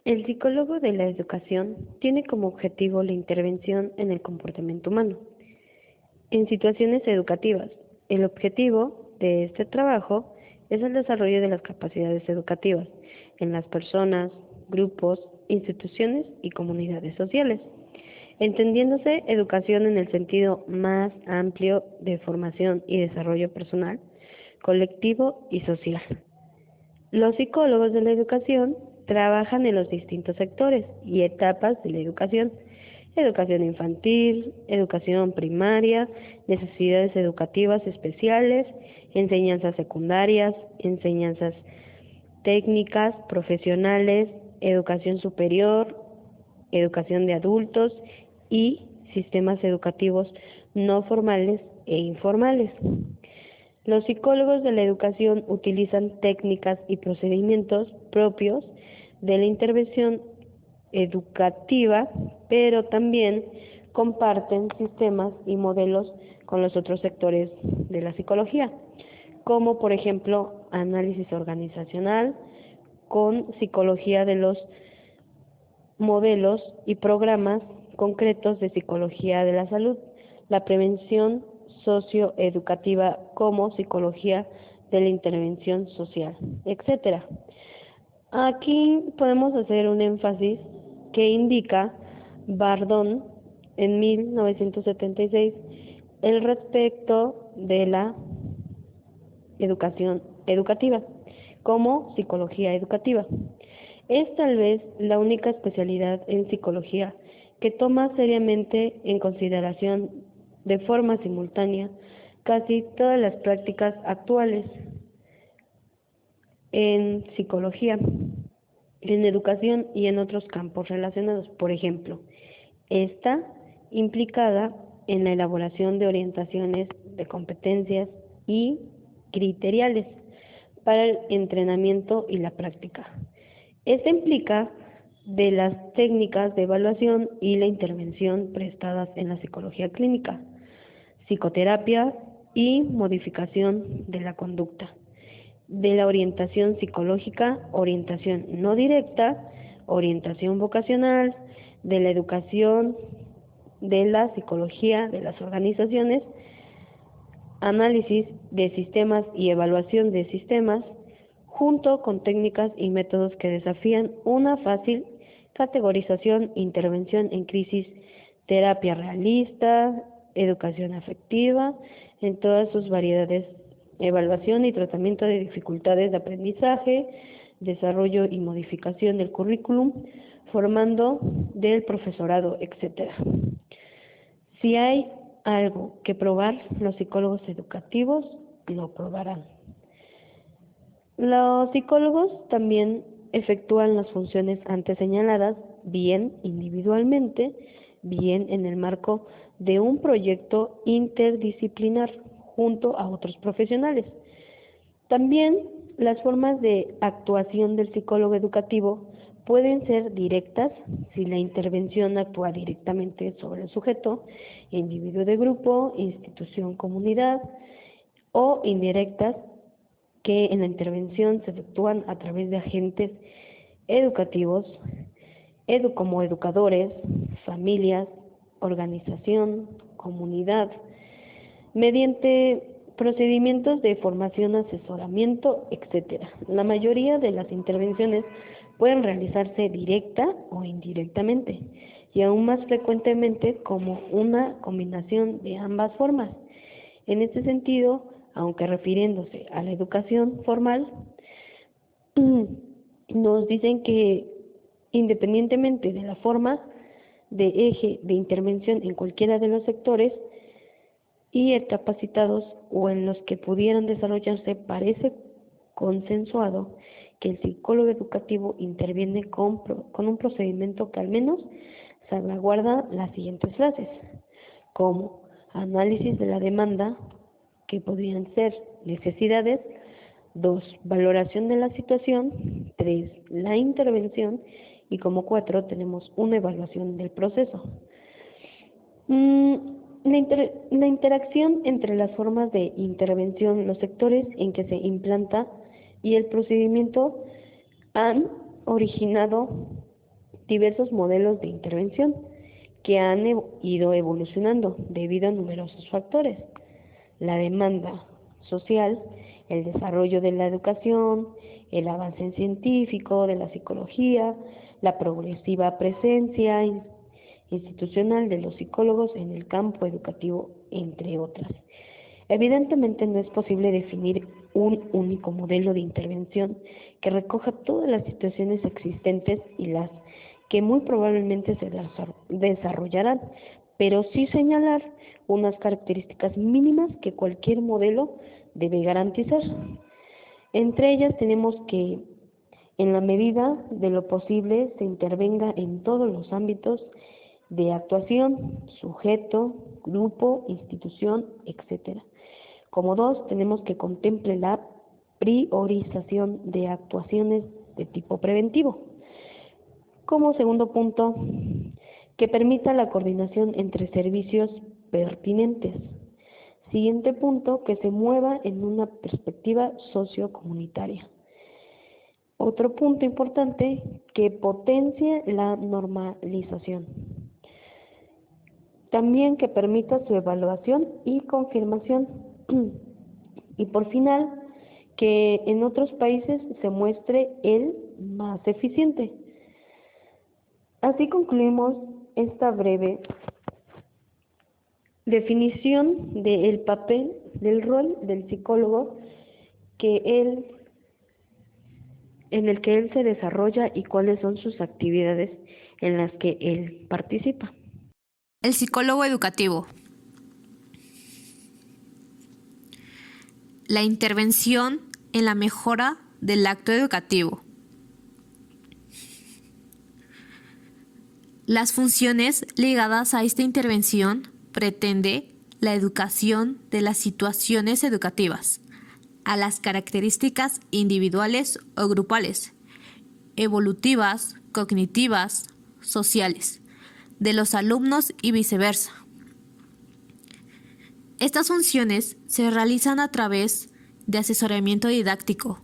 El psicólogo de la educación tiene como objetivo la intervención en el comportamiento humano. En situaciones educativas, el objetivo de este trabajo es el desarrollo de las capacidades educativas en las personas, grupos, instituciones y comunidades sociales, entendiéndose educación en el sentido más amplio de formación y desarrollo personal, colectivo y social. Los psicólogos de la educación trabajan en los distintos sectores y etapas de la educación: educación infantil, educación primaria, necesidades educativas especiales, enseñanzas secundarias, enseñanzas técnicas, profesionales, educación superior, educación de adultos y sistemas educativos no formales e informales. Los psicólogos de la educación utilizan técnicas y procedimientos propios de la intervención educativa, pero también comparten sistemas y modelos con los otros sectores de la psicología, como por ejemplo análisis organizacional, con psicología de los modelos y programas concretos de psicología de la salud, la prevención socioeducativa como psicología de la intervención social, etcétera. Aquí podemos hacer un énfasis que indica Bardón en 1976 el respecto de la educación educativa como psicología educativa. Es tal vez la única especialidad en psicología que toma seriamente en consideración de forma simultánea casi todas las prácticas actuales en psicología, en educación y en otros campos relacionados. Por ejemplo, está implicada en la elaboración de orientaciones de competencias y criteriales para el entrenamiento y la práctica. Esta implica de las técnicas de evaluación y la intervención prestadas en la psicología clínica, psicoterapia y modificación de la conducta, de la orientación psicológica, orientación no directa, orientación vocacional, de la educación, de la psicología de las organizaciones, análisis de sistemas y evaluación de sistemas, junto con técnicas y métodos que desafían una fácil categorización, intervención en crisis, terapia realista, educación afectiva, en todas sus variedades, evaluación y tratamiento de dificultades de aprendizaje, desarrollo y modificación del currículum, formando del profesorado, etcétera. Si hay algo que probar, los psicólogos educativos lo probarán. Los psicólogos también efectúan las funciones antes señaladas, bien individualmente, bien en el marco de un proyecto interdisciplinar junto a otros profesionales. También las formas de actuación del psicólogo educativo pueden ser directas, si la intervención actúa directamente sobre el sujeto, individuo de grupo, institución, comunidad, o indirectas, que en la intervención se efectúan a través de agentes educativos, como educadores, familias, organización, comunidad, mediante procedimientos de formación, asesoramiento, etcétera. La mayoría de las intervenciones pueden realizarse directa o indirectamente, y aún más frecuentemente como una combinación de ambas formas. En este sentido, aunque refiriéndose a la educación formal, nos dicen que independientemente de la forma de eje de intervención en cualquiera de los sectores y capacitados o en los que pudieran desarrollarse, parece consensuado que el psicólogo educativo interviene con un procedimiento que al menos salvaguarda las siguientes fases, como análisis de la demanda, que podrían ser necesidades; 2, valoración de la situación; 3, la intervención; y como 4 tenemos una evaluación del proceso. La interacción entre las formas de intervención, los sectores en que se implanta y el procedimiento han originado diversos modelos de intervención que han ido evolucionando debido a numerosos factores: la demanda social, el desarrollo de la educación, el avance científico de la psicología, la progresiva presencia institucional de los psicólogos en el campo educativo, entre otras. Evidentemente no es posible definir un único modelo de intervención que recoja todas las situaciones existentes y las que muy probablemente se desarrollarán, pero sí señalar unas características mínimas que cualquier modelo debe garantizar. Entre ellas tenemos que, en la medida de lo posible, se intervenga en todos los ámbitos de actuación: sujeto, grupo, institución, etc. Como dos, tenemos que contemple la priorización de actuaciones de tipo preventivo. Como segundo punto, que permita la coordinación entre servicios pertinentes. Siguiente punto, que se mueva en una perspectiva sociocomunitaria. Otro punto importante, que potencie la normalización. También que permita su evaluación y confirmación. Y por final, que en otros países se muestre el más eficiente. Así concluimos esta breve definición del papel, del rol del psicólogo en el que él se desarrolla y cuáles son sus actividades en las que él participa. El psicólogo educativo. La intervención en la mejora del acto educativo. Las funciones ligadas a esta intervención pretende la educación de las situaciones educativas, a las características individuales o grupales, evolutivas, cognitivas, sociales, de los alumnos y viceversa. Estas funciones se realizan a través de asesoramiento didáctico,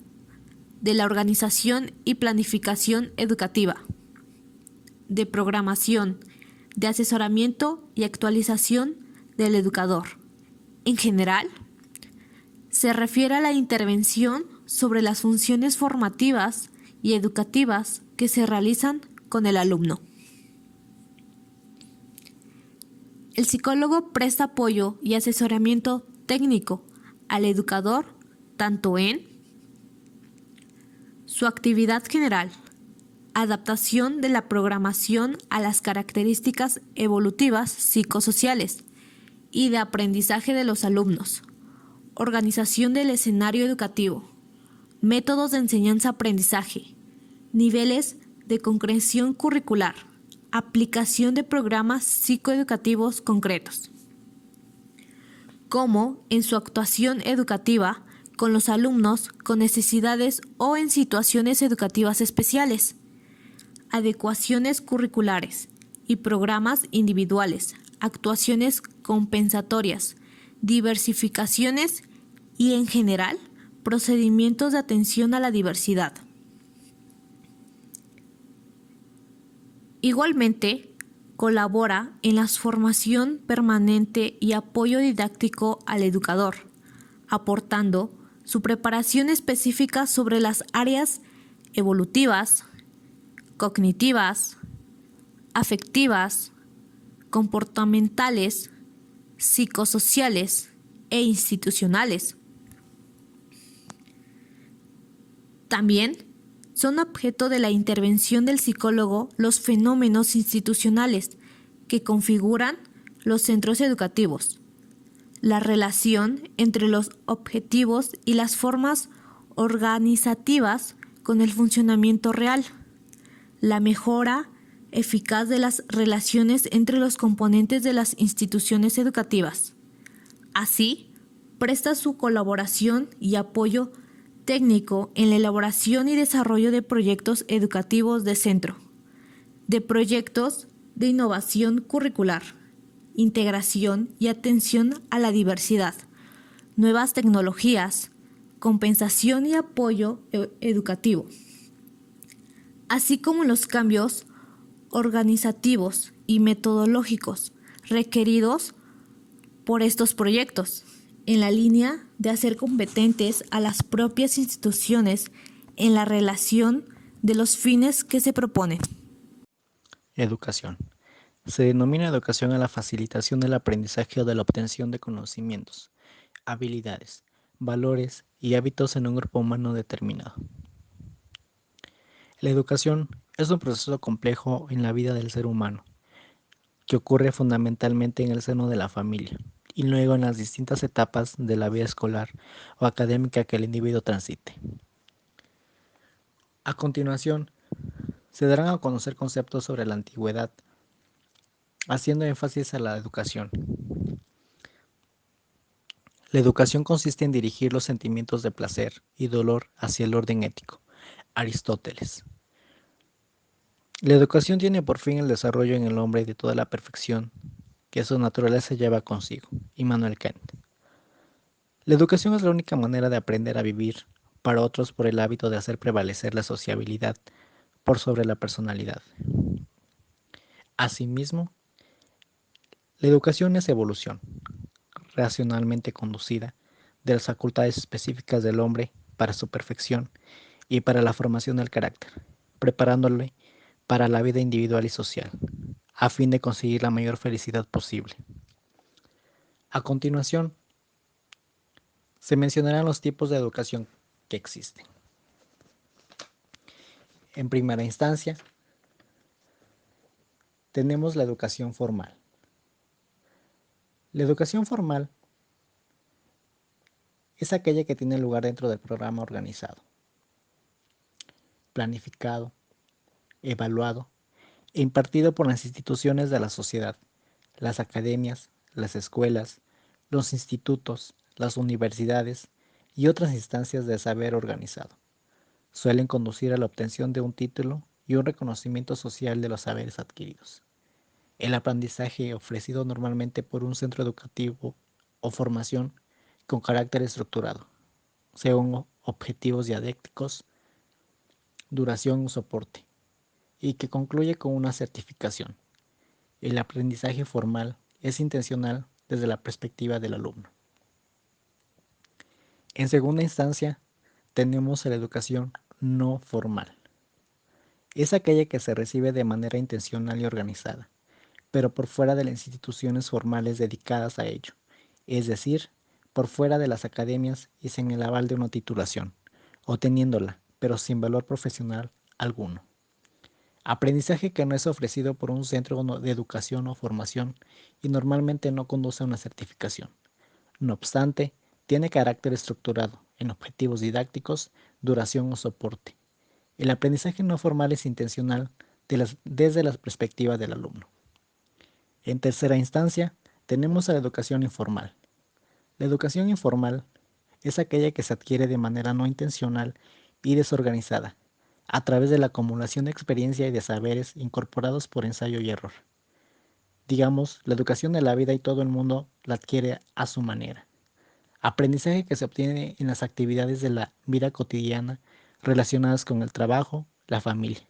de la organización y planificación educativa, de programación, de asesoramiento y actualización del educador. En general, se refiere a la intervención sobre las funciones formativas y educativas que se realizan con el alumno. El psicólogo presta apoyo y asesoramiento técnico al educador tanto en su actividad general, adaptación de la programación a las características evolutivas psicosociales y de aprendizaje de los alumnos, organización del escenario educativo, métodos de enseñanza-aprendizaje, niveles de concreción curricular, aplicación de programas psicoeducativos concretos, como en su actuación educativa con los alumnos con necesidades o en situaciones educativas especiales, adecuaciones curriculares y programas individuales, actuaciones compensatorias, diversificaciones y, en general, procedimientos de atención a la diversidad. Igualmente, colabora en la formación permanente y apoyo didáctico al educador, aportando su preparación específica sobre las áreas evolutivas, cognitivas, afectivas, comportamentales, psicosociales e institucionales. También son objeto de la intervención del psicólogo los fenómenos institucionales que configuran los centros educativos, la relación entre los objetivos y las formas organizativas con el funcionamiento real, la mejora eficaz de las relaciones entre los componentes de las instituciones educativas. Así, presta su colaboración y apoyo técnico en la elaboración y desarrollo de proyectos educativos de centro, de proyectos de innovación curricular, integración y atención a la diversidad, nuevas tecnologías, compensación y apoyo educativo, así como los cambios organizativos y metodológicos requeridos por estos proyectos, en la línea de hacer competentes a las propias instituciones en la relación de los fines que se proponen. Educación. Se denomina educación a la facilitación del aprendizaje o de la obtención de conocimientos, habilidades, valores y hábitos en un grupo humano determinado. La educación es un proceso complejo en la vida del ser humano, que ocurre fundamentalmente en el seno de la familia y luego en las distintas etapas de la vida escolar o académica que el individuo transite. A continuación, se darán a conocer conceptos sobre la antigüedad, haciendo énfasis a la educación. La educación consiste en dirigir los sentimientos de placer y dolor hacia el orden ético. Aristóteles. La educación tiene por fin el desarrollo en el hombre de toda la perfección que su naturaleza lleva consigo. Immanuel Kant. La educación es la única manera de aprender a vivir para otros por el hábito de hacer prevalecer la sociabilidad por sobre la personalidad. Asimismo, la educación es evolución, racionalmente conducida, de las facultades específicas del hombre para su perfección y para la formación del carácter, preparándole para la vida individual y social, a fin de conseguir la mayor felicidad posible. A continuación, se mencionarán los tipos de educación que existen. En primera instancia, tenemos la educación formal. La educación formal es aquella que tiene lugar dentro del programa organizado, planificado, evaluado e impartido por las instituciones de la sociedad, las academias, las escuelas, los institutos, las universidades y otras instancias de saber organizado. Suelen conducir a la obtención de un título y un reconocimiento social de los saberes adquiridos. El aprendizaje ofrecido normalmente por un centro educativo o formación con carácter estructurado, según objetivos didácticos, duración o soporte, y que concluye con una certificación. El aprendizaje formal es intencional desde la perspectiva del alumno. En segunda instancia, tenemos la educación no formal. Es aquella que se recibe de manera intencional y organizada, pero por fuera de las instituciones formales dedicadas a ello, es decir, por fuera de las academias y sin el aval de una titulación, o teniéndola, pero sin valor profesional alguno. Aprendizaje que no es ofrecido por un centro de educación o formación y normalmente no conduce a una certificación. No obstante, tiene carácter estructurado en objetivos didácticos, duración o soporte. El aprendizaje no formal es intencional desde la perspectiva del alumno. En tercera instancia, tenemos a la educación informal. La educación informal es aquella que se adquiere de manera no intencional y desorganizada, a través de la acumulación de experiencia y de saberes incorporados por ensayo y error. Digamos, la educación de la vida y todo el mundo la adquiere a su manera. Aprendizaje que se obtiene en las actividades de la vida cotidiana relacionadas con el trabajo, la familia.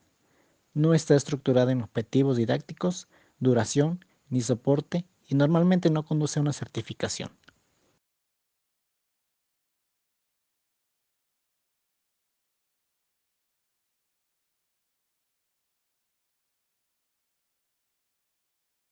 No está estructurada en objetivos didácticos, duración ni soporte y normalmente no conduce a una certificación.